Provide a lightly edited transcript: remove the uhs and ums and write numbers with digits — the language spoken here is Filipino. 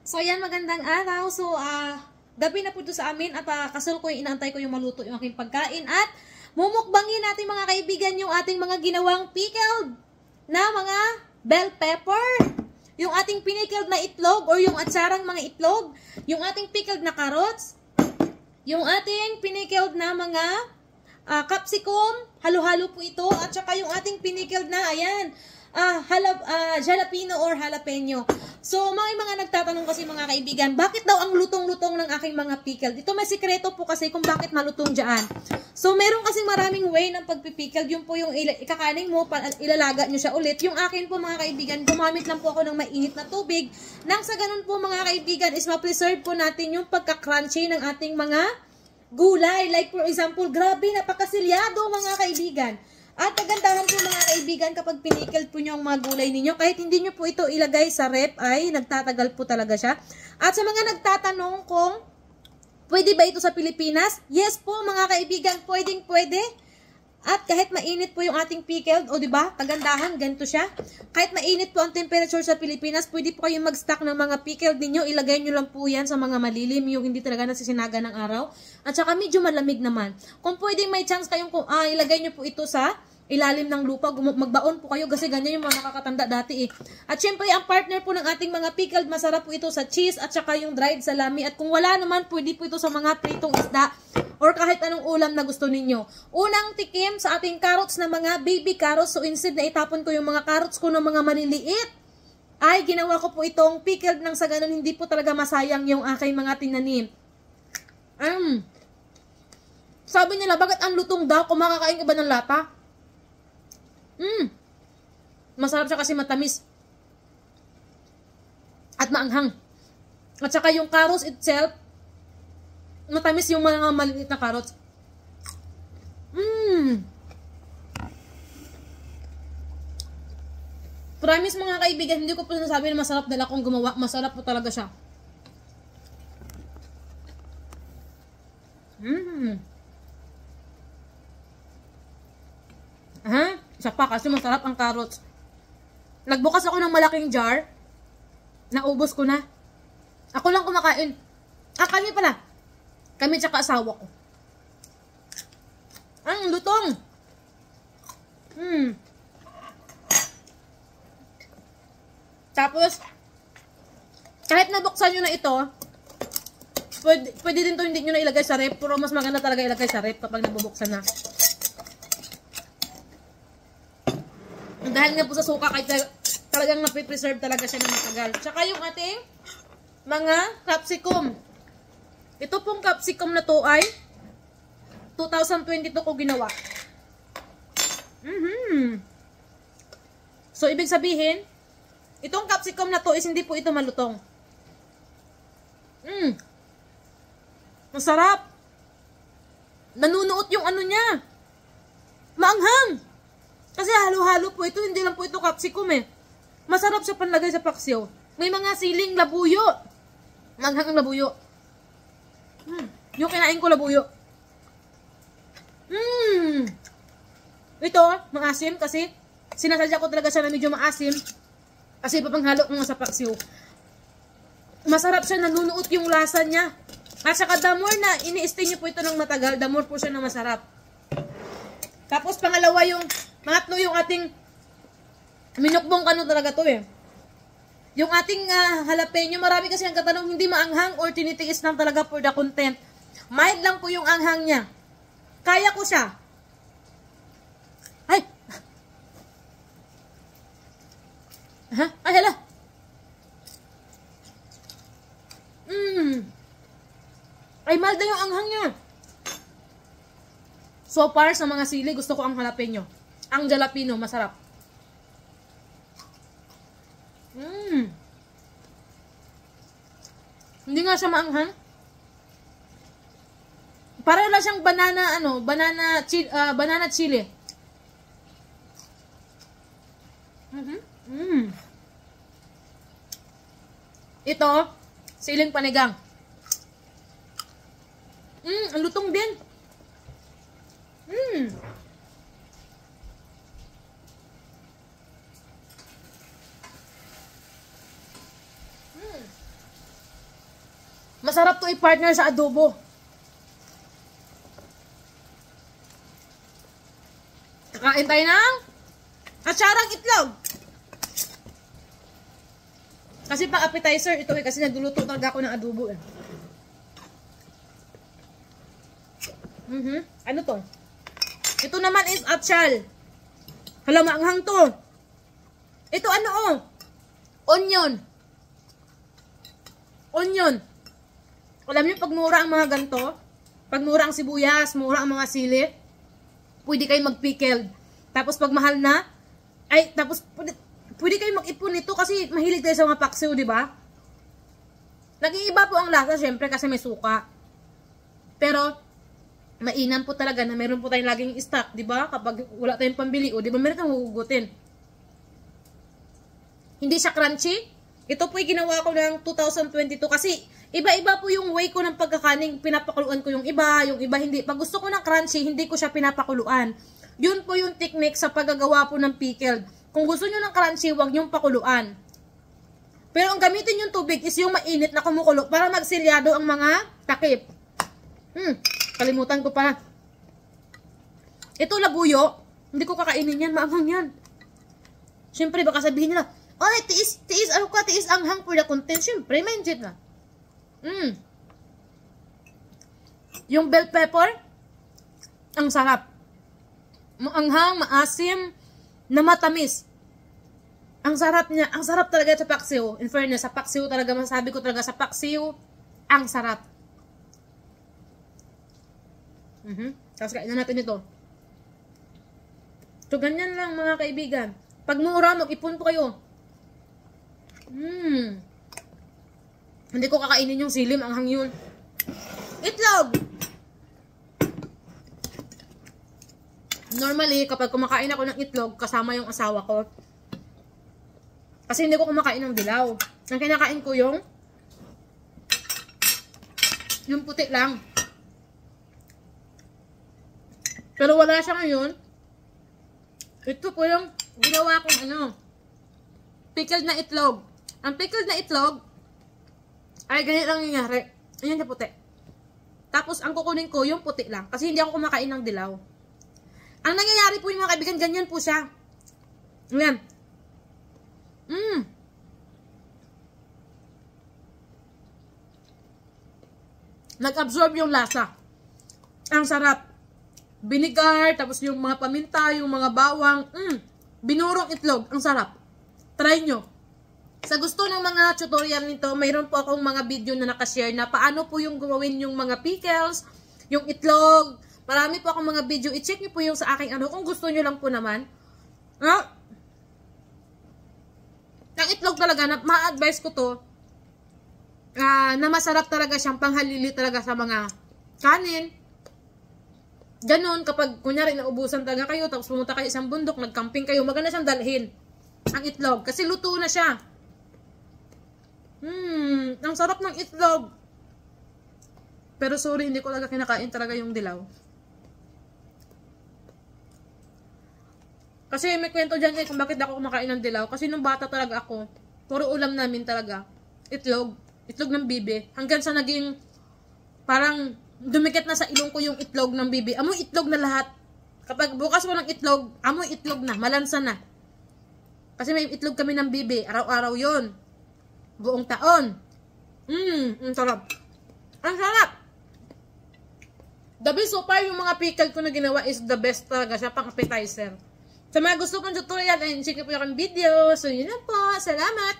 So, ayan, magandang araw. So, gabi na po ito sa amin at kasal ko yung inaantay ko yung maluto yung aking pagkain at mumukbangin natin mga kaibigan yung ating mga ginawang pickled na mga bell pepper, yung ating pinickled na itlog or yung atsarang mga itlog, yung ating pickled na carrots, yung ating pinickled na mga capsicum, halo-halo po ito, at saka yung ating pinickled na, ayan, jalapeno or jalapeno. So, mga nagtatanong kasi mga kaibigan, bakit daw ang lutong-lutong ng aking mga pickled? Ito may sikreto po kasi kung bakit malutong dyan. So, meron kasi maraming way ng pagpipickled. Yung po yung ikakaning mo, ilalaga nyo siya ulit. Yung akin po mga kaibigan, gumamit lang po ako ng mainit na tubig. Nang sa ganun po mga kaibigan, is ma-preserve po natin yung pagka-crunchy ng ating mga gulay. Like for example, grabe, napakasilyado mga kaibigan. At kagandahan po mga kaibigan kapag pinickled po nyo ang mga gulay ninyo, kahit hindi nyo po ito ilagay sa rep ay nagtatagal po talaga siya. At sa mga nagtatanong kung pwede ba ito sa Pilipinas, yes po mga kaibigan, pwede. At kahit mainit po yung ating pickled, o diba, kagandahan, ganito siya. Kahit mainit po ang temperature sa Pilipinas, pwede po kayong mag-stock ng mga pickled ninyo, ilagay nyo lang po yan sa mga malilim, yung hindi talaga nasisinaga ng araw. At saka medyo malamig naman. Kung pwedeng may chance kayong ilagay nyo po ito sa ilalim ng lupa, magbaon po kayo kasi ganyan yung mga nakakatanda dati eh. At syempre, ang partner po ng ating mga pickled, masarap po ito sa cheese at saka yung dried salami. At kung wala naman, pwede po ito sa mga pritong isda or kahit anong ulam na gusto ninyo. Unang tikim sa ating carrots na mga baby carrots. So instead na itapon ko yung mga carrots ko ng mga maliliit, ay ginawa ko po itong pickled nang sa ganun hindi po talaga masayang yung aking mga tinanim. Sabi nila, bakit ang lutong daw? Kung makakain ka ba ng lata? Masarap siya kasi matamis at maanghang. At saka yung carrots itself, matamis yung mga maliliit na carrots. Promise mga kaibigan, hindi ko po sinasabi na masarap dahil akong gumawa. Masarap po talaga siya. Isa pa kasi masarap ang carrots. Nagbukas ako ng malaking jar. Naubos ko na. Ako lang kumakain. Kami pala. Kami tsaka asawa ko. Ang lutong. Tapos, kahit nabuksan nyo na ito, pwede din to hindi nyo na ilagay sa rep. Pero mas maganda talaga ilagay sa rep kapag nabubuksan na. Dahil nga po sa suka, kahit talagang napipreserve talaga siya ng matagal. Tsaka yung ating mga capsicum. Ito pong capsicum na to ay 2022 ko ginawa. So, ibig sabihin, itong capsicum na to is hindi po ito malutong. Masarap. Nanunuot yung ano niya. Maanghang. Kasi halo-halo po ito, hindi lang po ito capsicum eh. Masarap siya panlagay sa paksiw. May mga siling labuyo. Maanghang ang labuyo. Yung kinain ko labuyo. Ito, maasim kasi sinasadya ko talaga siya na medyo maasim. Kasi papanghalo ko nga sa paksiw. Masarap siya, nanunuot yung lasa niya. At saka the more na ini-stay niyo po ito ng matagal, the more po siya na masarap. Tapos pangalawa pangatlo yung ating minukbong kano talaga to eh. Yung ating jalapeno, marami kasi ang katanong hindi maanghang or tinitiis lang talaga for the content. Mild lang po yung anghang niya. Kaya ko siya. Ay! Ay, hala! Ay, mild na yung anghang niya. So far, sa mga sili, gusto ko ang jalapeno. Ang jalapeno, masarap. Hindi nga siya maanghang. Para na siyang banana chili. Ito, siling panigang. Ang lutong din. Masarap to i-partner sa adobo. Kakain tayo ng atsarang itlog. Kasi pang appetizer ito kasi nagluluto talaga ako ng adobo eh. Ano to? Ito naman is atchal. Hala, maanghang to. Ito ano oh? Onion. Onion. Alam niyo pag mura ang mga ganito, pag mura ang sibuyas, mura ang mga sili, pwede kayo mag-pickled. Tapos pag mahal na, tapos pwede kayo mag-ipon nito kasi mahilig tayo sa mga paksiw, di ba? Nag-iiba po ang lasa, syempre, kasi may suka. Pero, mainam po talaga na meron po tayong laging stock, di ba? Kapag wala tayong pambili, o di ba meron kang hugutin. Hindi siya crunchy. Ito po yung ginawa ko ng 2022 kasi iba-iba po yung way ko ng pagkakaning, pinapakuluan ko yung iba hindi. Pag gusto ko ng crunchy, hindi ko siya pinapakuluan. Yun po yung technique sa paggagawa po ng pickled. Kung gusto nyo ng crunchy, huwag nyong pakuluan. Pero ang gamitin yung tubig is yung mainit na kumukulo para magsilyado ang mga takip. Kalimutan ko pa. Ito labuyo. Hindi ko kakainin yan, maanghang yan. Siyempre, baka sabihin nila, ay, tiis anghang for the content. Siyempre, mindset na. Yung bell pepper, ang sarap. Maanghang, maasim, na matamis. Ang sarap niya. Ang sarap talaga sa paksiw. In fairness, sa paksiw talaga, masabi ko talaga sa paksiw, ang sarap. Tapos kain na natin ito. So, ganyan lang mga kaibigan. Pag mura, mag-ipon po kayo. Hindi ko kakainin yung silim, ang hangyon. Itlog! Normally, kapag kumakain ako ng itlog, kasama yung asawa ko. Kasi hindi ko kumakain ng dilaw. Ang kinakain ko yung puti lang. Pero wala siya ngayon. Ito po yung ginawa kong pickled na itlog. Ang pickled na itlog, ay ganyan lang nangyari. Ayan na puti. Tapos, ang kukunin ko, yung puti lang. Kasi hindi ako kumakain ng dilaw. Ang nangyayari po yung mga kaibigan, ganyan po siya. Ayan. Nag-absorb yung lasa. Ang sarap. Vinegar, tapos yung mga paminta, yung mga bawang. Binurong itlog. Ang sarap. Try nyo. Sa gusto ng mga tutorial nito, mayroon po akong mga video na nakashare na paano po yung gawin yung mga pickles, yung itlog. Marami po akong mga video. I-check nyo po yung sa aking kung gusto nyo lang po naman. Ang itlog talaga, ma-advise ko to, na masarap talaga siyang panghalili talaga sa mga kanin. Ganon, kapag kunyari naubusan talaga kayo, tapos pumunta kayo isang bundok, nagcamping kayo, maganda siyang dalhin. Ang itlog, kasi luto na siya. Ang sarap ng itlog. Pero sorry, hindi ko talaga kinakain talaga yung dilaw. Kasi may kwento dyan kung bakit ako kumakain ng dilaw. Kasi nung bata talaga ako, puro ulam namin talaga. Itlog. Itlog ng bibi. Hanggang sa naging parang dumikit na sa ilong ko yung itlog ng bibi. Amoy itlog na lahat. Kapag bukas mo ng itlog, amoy itlog na. Malansa na. Kasi may itlog kami ng bibi. Araw-araw yon, buong taon. Ang sarap. Ang sarap. The best so far, yung mga pickle ko na ginawa is the best talaga siya pang appetizer. Sa mga gusto kong tutorial, check nyo po yung video. So, yun na po. Salamat.